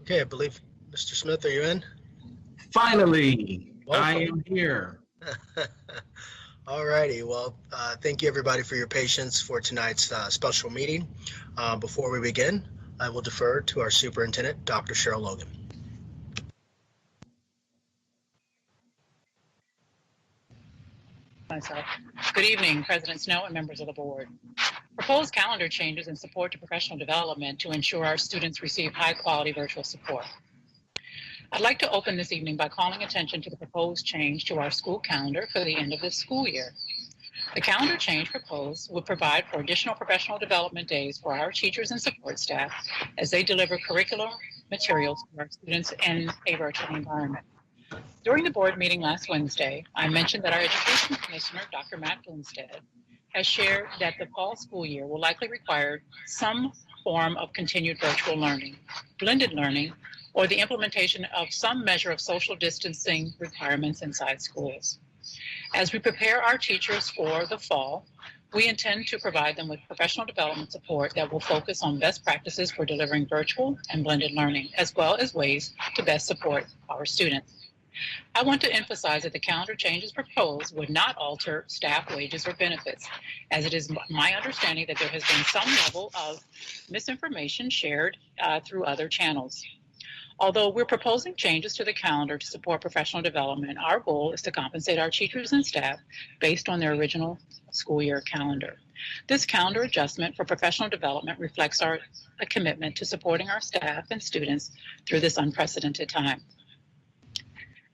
Okay, I believe, Mr. Smith, are you in? Finally, Welcome. I am here. All righty. Well, thank you everybody for your patience for tonight's special meeting. Before we begin, I will defer to our superintendent, Dr. Cheryl Logan. Good evening, President Snow and members of the board. Proposed calendar changes in support to professional development to ensure our students receive high-quality virtual support. I'd like to open this evening by calling attention to the proposed change to our school calendar for the end of this school year. The calendar change proposed would provide for additional professional development days for our teachers and support staff as they deliver curricular materials to our students in a virtual environment. During the board meeting last Wednesday, I mentioned that our Education Commissioner, Dr. Matt Bloomstead, has shared that the fall school year will likely require some form of continued virtual learning, blended learning, or the implementation of some measure of social distancing requirements inside schools. As we prepare our teachers for the fall, we intend to provide them with professional development support that will focus on best practices for delivering virtual and blended learning, as well as ways to best support our students. I want to emphasize that the calendar changes proposed would not alter staff wages or benefits, as it is my understanding that there has been some level of misinformation shared through other channels. Although we're proposing changes to the calendar to support professional development, our goal is to compensate our teachers and staff based on their original school year calendar. This calendar adjustment for professional development reflects our commitment to supporting our staff and students through this unprecedented time.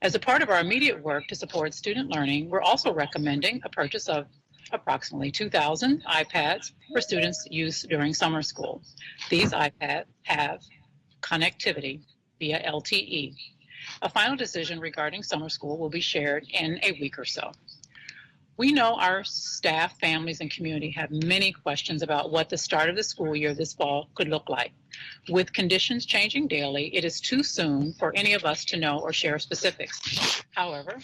As a part of our immediate work to support student learning, we're also recommending a purchase of approximately 2,000 iPads for students' use during summer school. These iPads have connectivity via LTE. A final decision regarding summer school will be shared in a week or so. We know our staff, families, and community have many questions about what the start of the school year this fall could look like. With conditions changing daily, it is too soon for any of us to know or share specifics. However,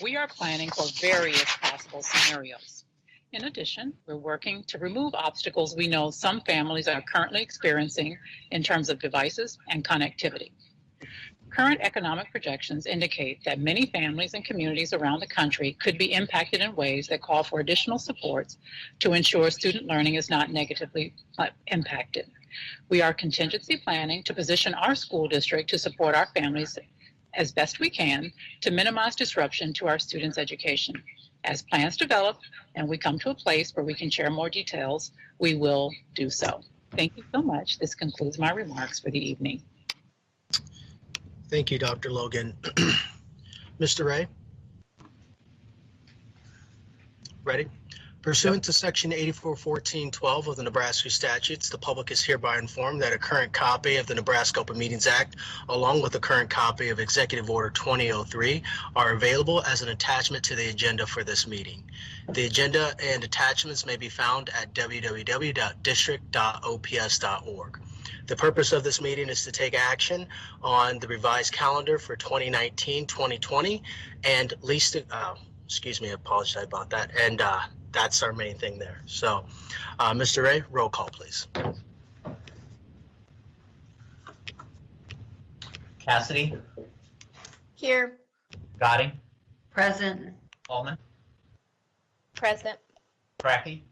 we are planning for various possible scenarios. In addition, we're working to remove obstacles we know some families are currently experiencing in terms of devices and connectivity. Current economic projections indicate that many families and communities around the country could be impacted in ways that call for additional supports to ensure student learning is not negatively impacted. We are contingency planning to position our school district to support our families as best we can to minimize disruption to our students' education. As plans develop and we come to a place where we can share more details, we will do so. Thank you so much. This concludes my remarks for the evening. Thank you, Dr. Logan. Mr. Ray? Ready? Pursuant to Section 8414.12 of the Nebraska statutes, the public is hereby informed that a current copy of the Nebraska Open Meetings Act, along with a current copy of Executive Order 2003, are available as an attachment to the agenda for this meeting. The agenda and attachments may be found at www.district.ops.org. The purpose of this meeting is to take action on the revised calendar for 2019-2020 and excuse me, I apologize about that. And that's our main thing there. So, Mr. Ray, roll call, please. Cassidy, Here. Gotti, Present. Allman, Present. Cracky,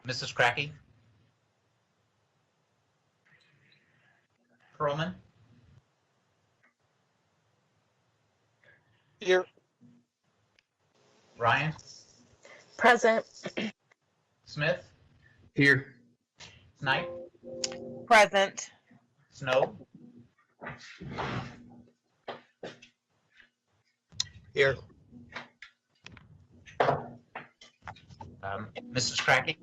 Mrs. Cracky, Perlman, Here. Ryan, Present. Smith, Here. Knight, Present. Snow, Here. Mrs. Cracky,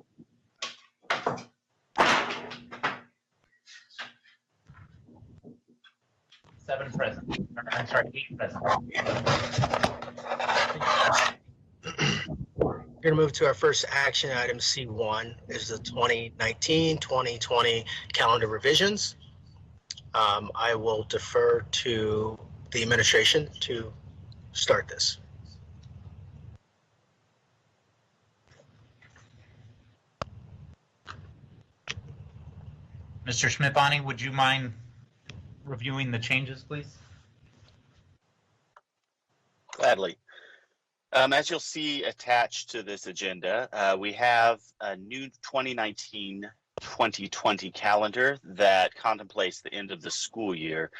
seven present. I'm sorry, 8 present. We're going to move to our first action item, C1, is the 2019-2020 calendar revisions. I will defer to the administration to start this. Mr. Schmidt-Bonny, would you mind reviewing the changes, please? Gladly. As you'll see attached to this agenda, we have a new 2019-2020 calendar that contemplates the end of the school year.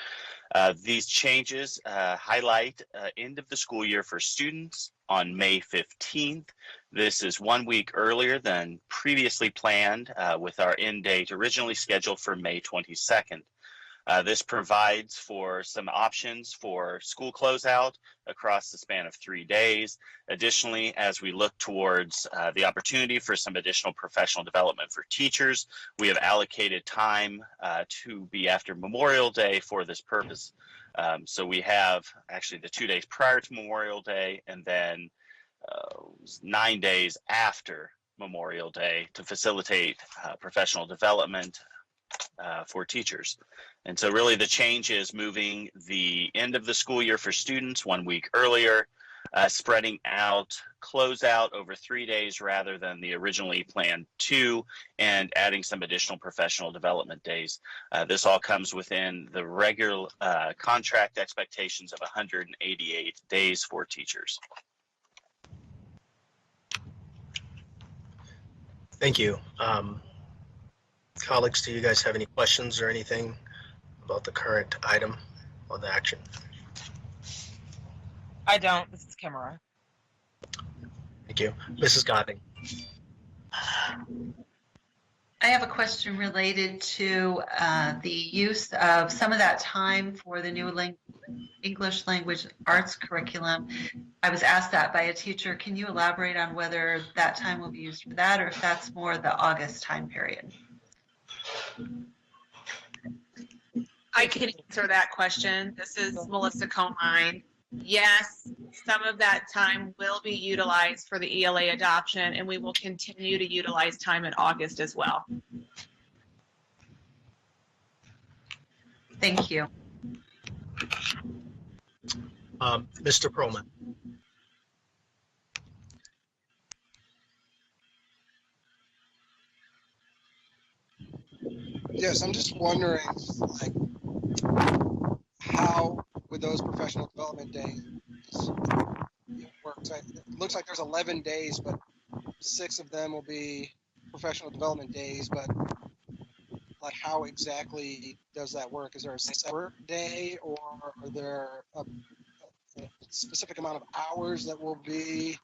These changes highlight end of the school year for students on May 15th. This is 1 week earlier than previously planned, with our end date originally scheduled for May 22nd. This provides for some options for school closeout across the span of 3 days. Additionally, as we look towards the opportunity for some additional professional development for teachers, we have allocated time to be after Memorial Day for this purpose. So we have actually the 2 days prior to Memorial Day and then 9 days after Memorial Day to facilitate professional development for teachers. And so really the change is moving the end of the school year for students 1 week earlier, spreading out closeout over 3 days rather than the originally planned 2, and adding some additional professional development days. This all comes within the regular contract expectations of 188 days for teachers. Thank you. Colleagues, do you guys have any questions or anything about the current item or the action? I don't. This is Kimura. Thank you. Mrs. Goding. I have a question related to the use of some of that time for the new English language arts curriculum. I was asked that by a teacher. Can you elaborate on whether that time will be used for that or if that's more the August time period? I can answer that question. This is Melissa Comine. Yes, some of that time will be utilized for the ELA adoption, and we will continue to utilize time in August as well. Thank you. Mr. Perlman. Yes, I'm just wondering, like, how with those professional development days it works. It looks like there's 11 days, but 6 of them will be professional development days. But like, how exactly does that work? Is there a separate day, or are there a specific amount of hours that will be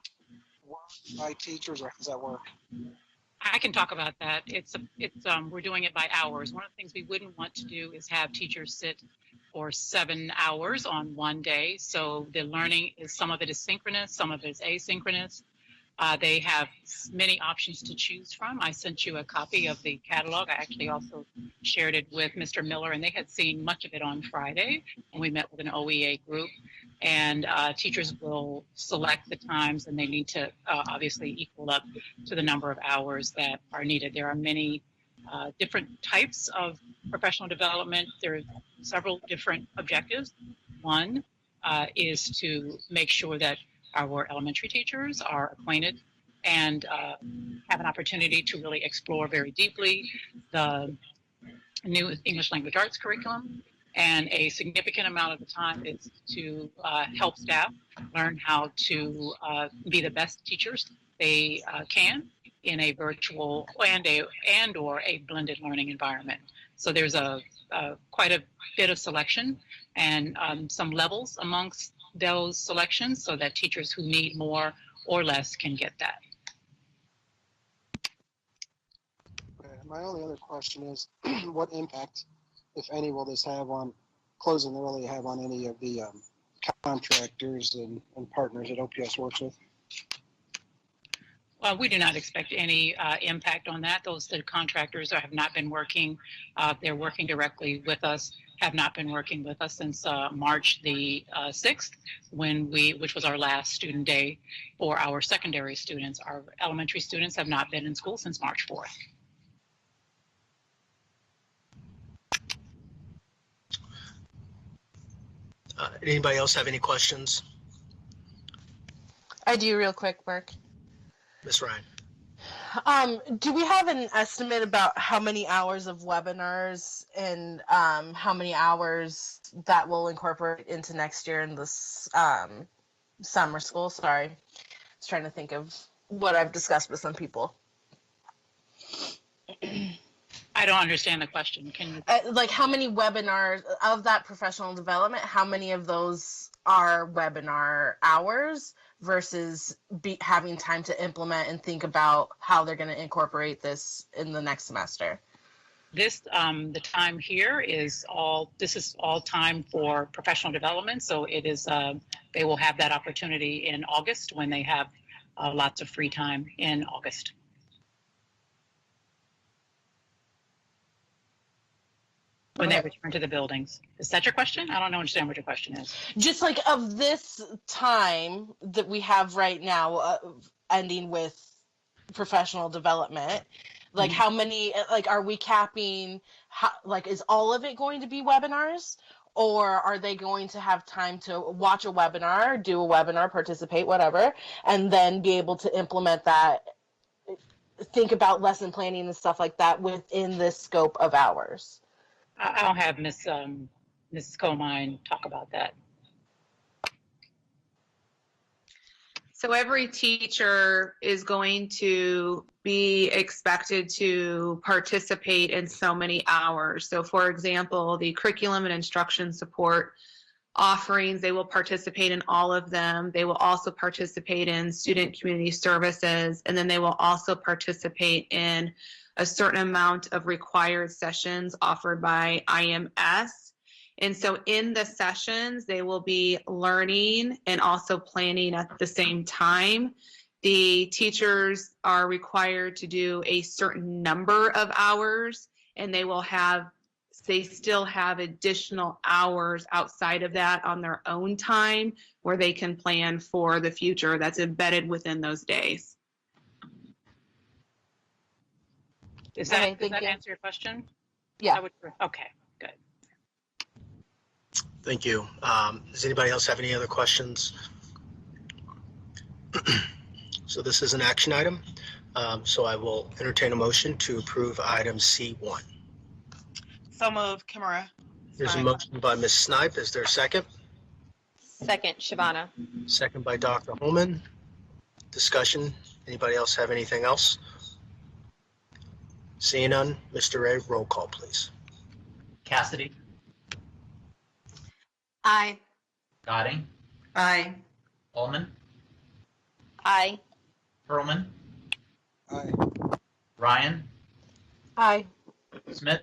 worked by teachers, or how does that work? I can talk about that. We're doing it by hours. One of the things we wouldn't want to do is have teachers sit for 7 hours on one day. So the learning is, some of it is synchronous, some of it is asynchronous. They have many options to choose from. I sent you a copy of the catalog. I actually also shared it with Mr. Miller, and they had seen much of it on Friday, and we met with an OEA group. And teachers will select the times, and they need to obviously equal up to the number of hours that are needed. There are many different types of professional development. There are several different objectives. One is to make sure that our elementary teachers are acquainted and have an opportunity to really explore very deeply the new English language arts curriculum. And a significant amount of the time is to help staff learn how to be the best teachers they can in a virtual and or a blended learning environment. So there's quite a bit of selection and some levels amongst those selections so that teachers who need more or less can get that. My only other question is, what impact, if any, will this have on closing the really have on any of the contractors and partners that OPS works with? We do not expect any impact on that. The contractors have not been working. They're working directly with us, have not been working with us since March the 6th, which was our last student day for our secondary students. Our elementary students have not been in school since March 4th. Anybody else have any questions? I do real quick, Mark. Ms. Ryan. Do we have an estimate about how many hours of webinars and how many hours that will incorporate into next year in this summer school? Sorry, I was trying to think of what I've discussed with some people. I don't understand the question. Can you? Like how many webinars of that professional development, how many of those are webinar hours versus having time to implement and think about how they're going to incorporate this in the next semester? This, the time here is all, this is all time for professional development. So it is, they will have that opportunity in August when they have lots of free time in August. When they return to the buildings. Is that your question? I don't understand what your question is. Just like of this time that we have right now, ending with professional development, like how many, like are we capping, like is all of it going to be webinars? Or are they going to have time to watch a webinar, do a webinar, participate, whatever, and then be able to implement that, think about lesson planning and stuff like that within this scope of hours? I'll have Mrs. Comine talk about that. So every teacher is going to be expected to participate in so many hours. So for example, the curriculum and instruction support offerings, they will participate in all of them. They will also participate in student community services, and then they will also participate in a certain amount of required sessions offered by IMS. And so in the sessions, they will be learning and also planning at the same time. The teachers are required to do a certain number of hours, and they still have additional hours outside of that on their own time where they can plan for the future. That's embedded within those days. Does that answer your question? Yeah. Okay, good. Thank you. Does anybody else have any other questions? So this is an action item. So I will entertain a motion to approve item C1. So moved, Kimura. There's a motion by Ms. Snipe. Is there a second? Second, Shavana. Second by Dr. Holman. Discussion. Anybody else have anything else? Seeing none, Mr. Ray, roll call, please. Cassidy, Aye. Dotting, Aye. Ullman, Aye. Perlman, Aye. Ryan, Aye. Smith,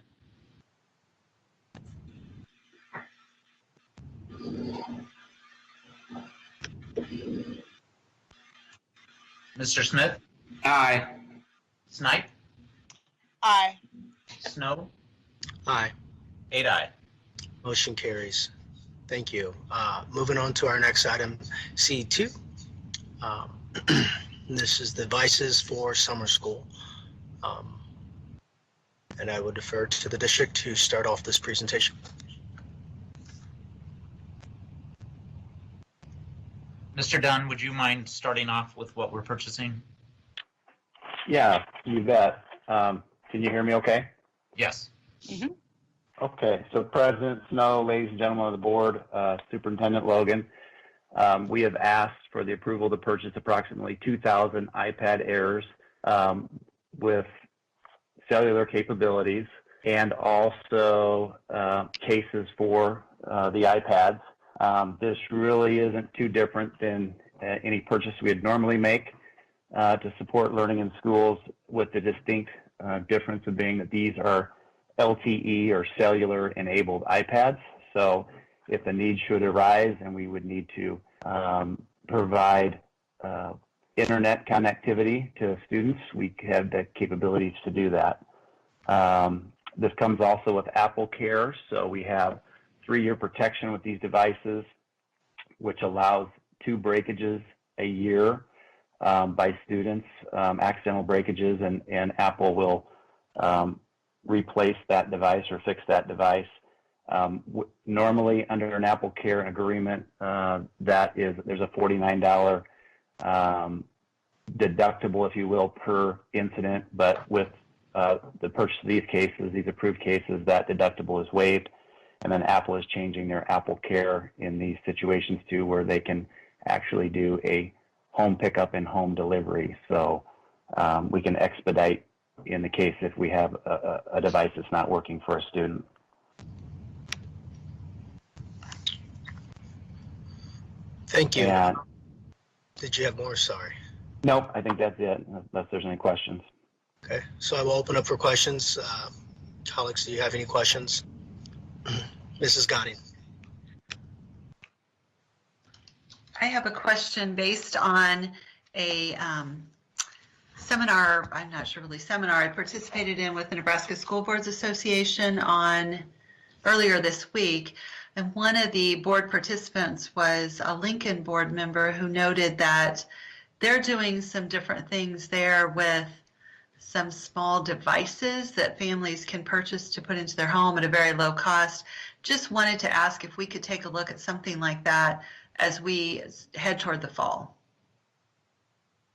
Mr. Smith, Aye. Snipe, Aye. Snow, Aye. 8 aye. Motion carries. Thank you. Moving on to our next item, C2. This is the devices for summer school. And I would defer to the district to start off this presentation. Mr. Dunn, would you mind starting off with what we're purchasing? Yeah, you bet. Can you hear me okay? Yes. Mm-hmm. Okay, so President Snow, ladies and gentlemen of the board, Superintendent Logan, we have asked for the approval to purchase approximately 2,000 iPad Airs with cellular capabilities and also cases for the iPads. This really isn't too different than any purchase we'd normally make to support learning in schools, with the distinct difference of being that these are LTE or cellular enabled iPads. So if the need should arise and we would need to provide internet connectivity to students, we have the capabilities to do that. This comes also with Apple Care. So we have 3-year protection with these devices, which allows 2 breakages a year by students, accidental breakages, and Apple will replace that device or fix that device. Normally under an Apple Care agreement, there's a $49 deductible, if you will, per incident, but with the purchase of these cases, these approved cases, that deductible is waived. And then Apple is changing their Apple Care in these situations too, where they can actually do a home pickup and home delivery. So we can expedite in the case if we have a device that's not working for a student. Thank you. And Did you have more? Sorry. nope, I think that's it, unless there's any questions. Okay, so I will open up for questions. Colleagues, do you have any questions? Mrs. Gotti. I have a question based on a seminar, I'm not sure really seminar, I participated in with the Nebraska School Boards Association on earlier this week. And one of the board participants was a Lincoln board member who noted that they're doing some different things there with some small devices that families can purchase to put into their home at a very low cost. Just wanted to ask if we could take a look at something like that as we head toward the fall.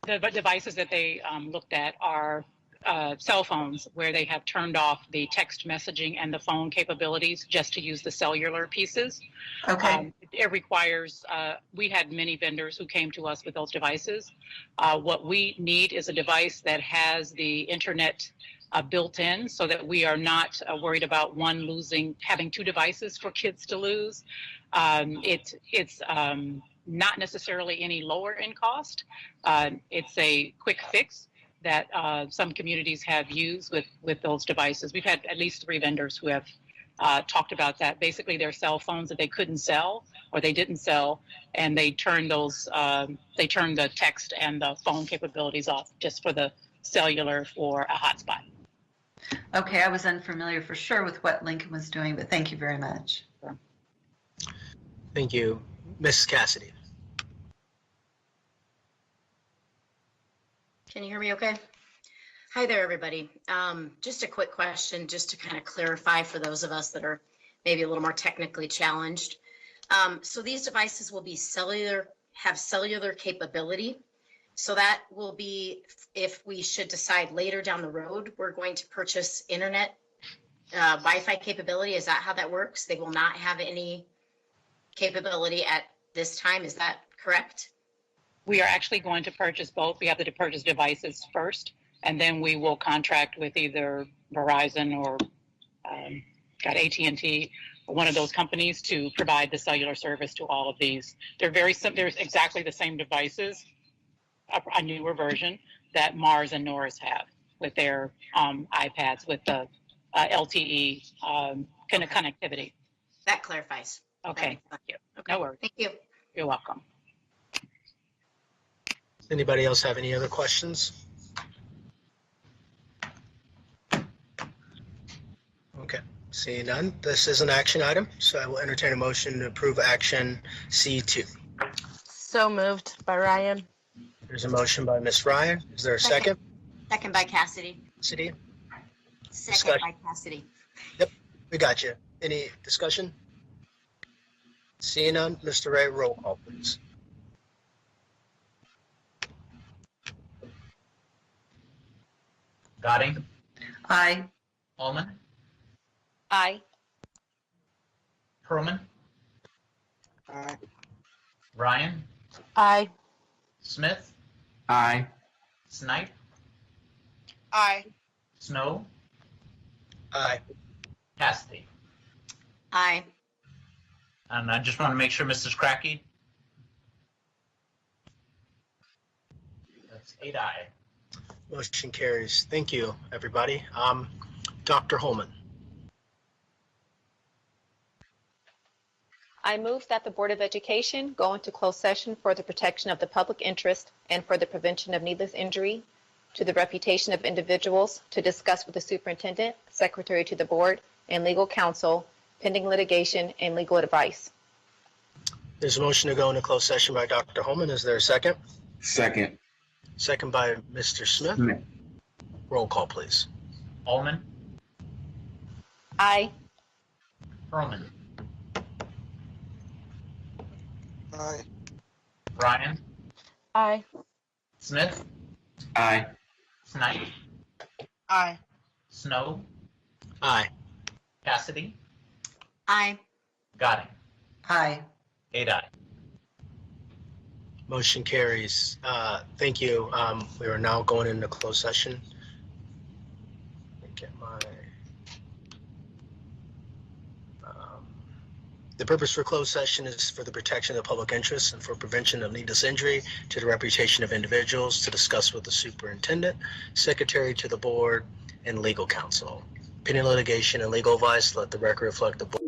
The devices that they looked at are cell phones where they have turned off the text messaging and the phone capabilities just to use the cellular pieces. Okay. It requires, we had many vendors who came to us with those devices. What we need is a device that has the internet built in so that we are not worried about having two devices for kids to lose. It's not necessarily any lower in cost. It's a quick fix that some communities have used with those devices. We've had at least 3 vendors who have talked about that. Basically, they're cell phones that they couldn't sell or they didn't sell, and they turned the text and the phone capabilities off just for the cellular for a hotspot. Okay, I was unfamiliar for sure with what Lincoln was doing, but thank you very much. Thank you. Mrs. Cassidy. Can you hear me okay? Hi there, everybody. Just a quick question, just to kind of clarify for those of us that are maybe a little more technically challenged. So these devices will be have cellular capability. So that will be, if we should decide later down the road, we're going to purchase internet Wi-Fi capability. Is that how that works? They will not have any capability at this time. Is that correct? We are actually going to purchase both. We have to purchase devices first, and then we will contract with either Verizon or AT&T, one of those companies, to provide the cellular service to all of these. They're there's exactly the same devices, a newer version that Mars and Norris have with their iPads with the LTE connectivity. That clarifies. Okay, thank you. Okay. No worries. Thank you. You're welcome. Anybody else have any other questions? Okay, seeing none, this is an action item, so I will entertain a motion to approve action C2. So moved by Ryan. There's a motion by Ms. Ryan. Is there a second? Second by Cassidy. Cassidy? Second Discussion. by Cassidy. Yep, we got you. Any discussion? Seeing none, Mr. Ray, roll call, please. Gotti, Aye. Allman, Aye. Perlman, Aye. Ryan, Aye. Smith, Aye. Snipe, Aye. Snow, Aye. Cassidy. Aye. And I just want to make sure, Mrs. Cracky. That's 8 aye. Motion carries. Thank you, everybody. Dr. Holman. I move that the Board of Education go into closed session for the protection of the public interest and for the prevention of needless injury to the reputation of individuals, to discuss with the superintendent, secretary to the board, and legal counsel pending litigation and legal advice. There's a motion to go into closed session by Dr. Holman. Is there a second? Second. Second by Mr. Smith. Smith. Roll call, please. Allman, Aye. Perlman, Aye. Ryan, Aye. Smith, Aye. Snipe, Aye. Snow, Aye. Cassidy, Aye. Goding. Aye. 8 ayes. Motion carries. Thank you. We are now going into closed session. Let me get my. The purpose for closed session is for the protection of the public interest and for prevention of needless injury to the reputation of individuals, to discuss with the superintendent, secretary to the board, and legal counsel. Pending litigation and legal advice, let the record reflect the board.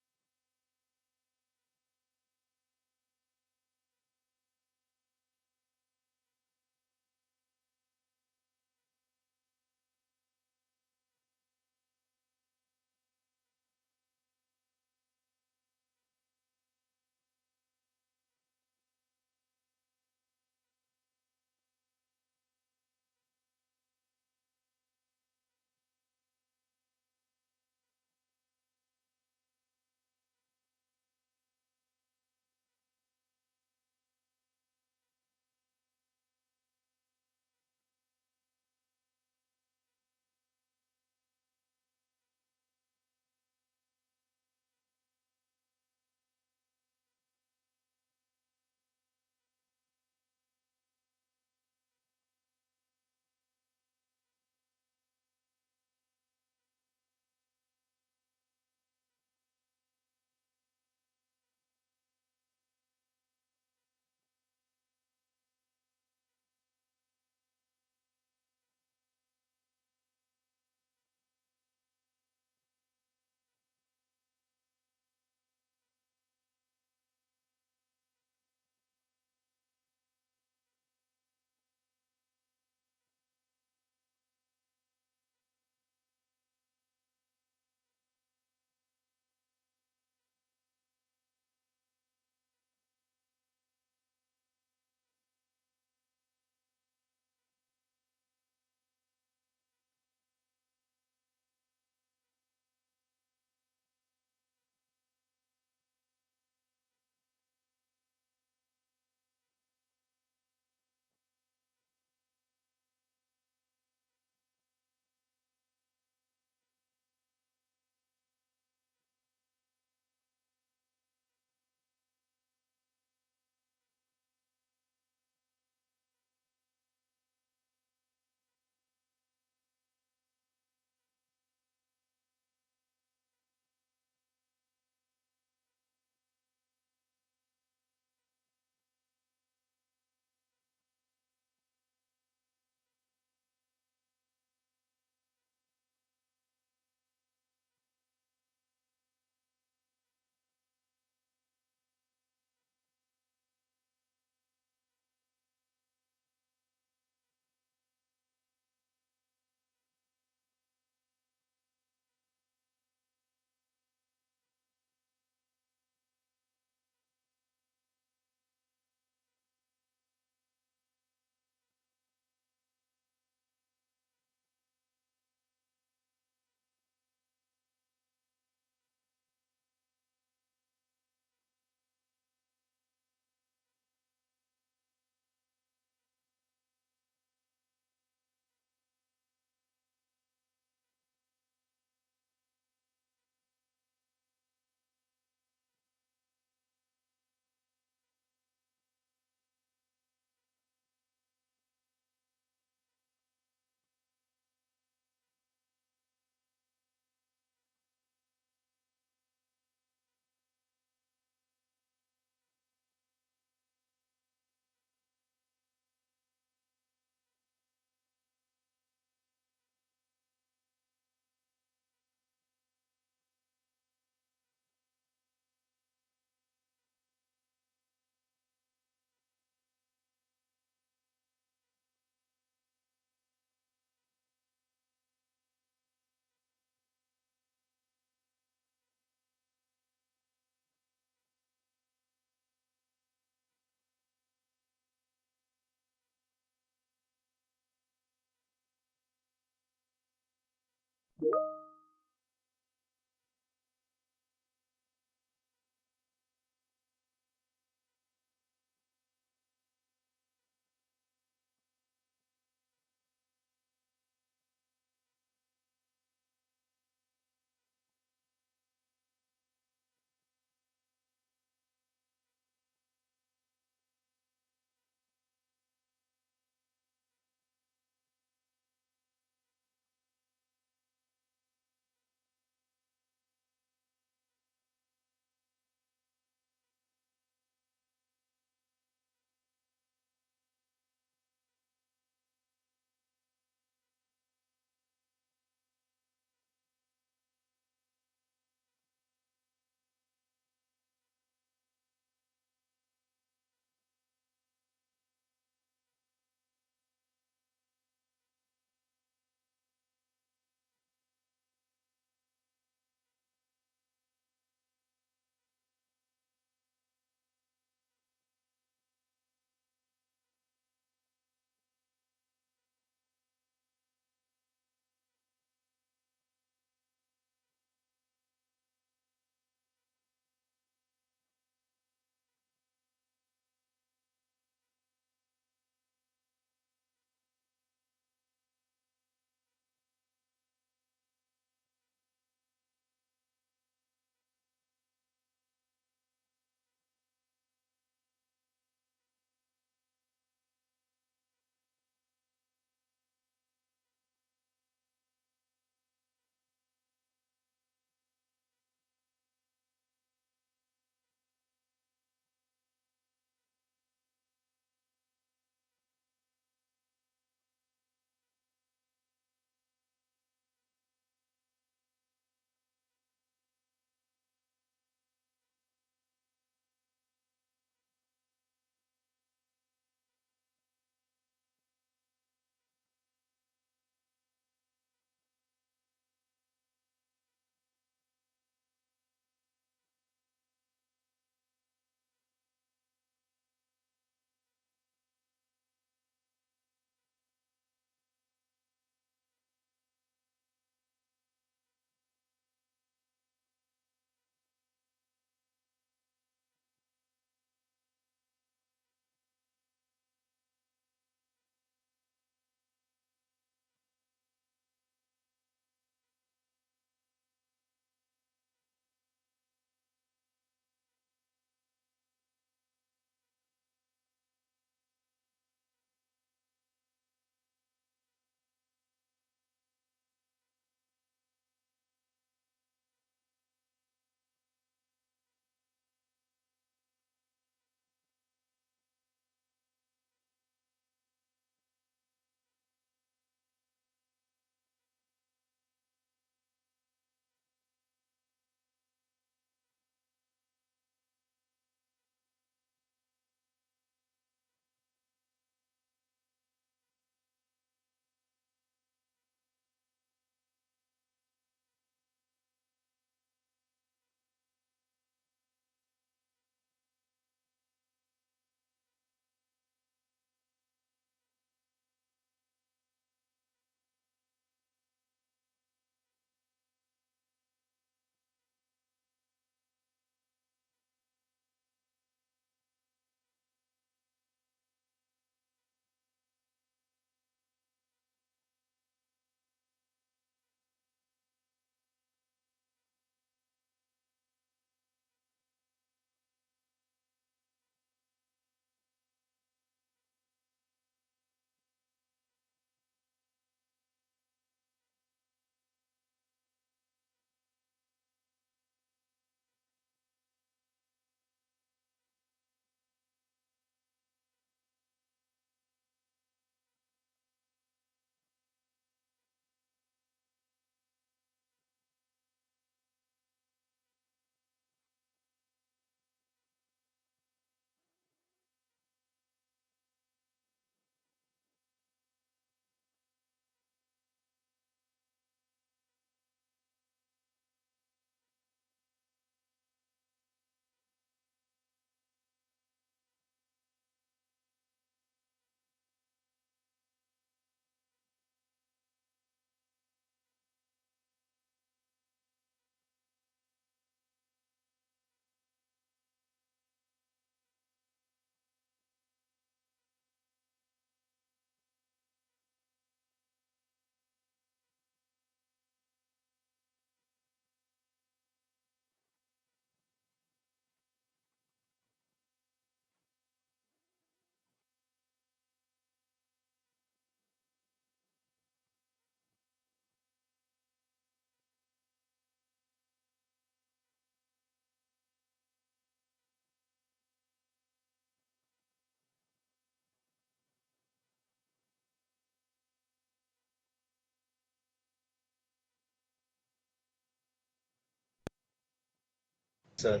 So,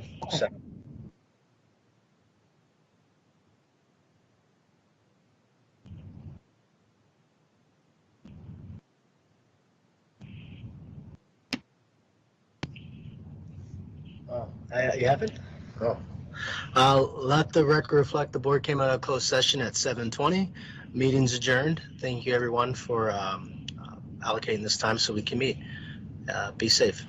oh, you haven't? Oh. Let the record reflect the board came out of closed session at 7:20. Meeting's adjourned. Thank you, everyone, for allocating this time so we can meet. Be safe.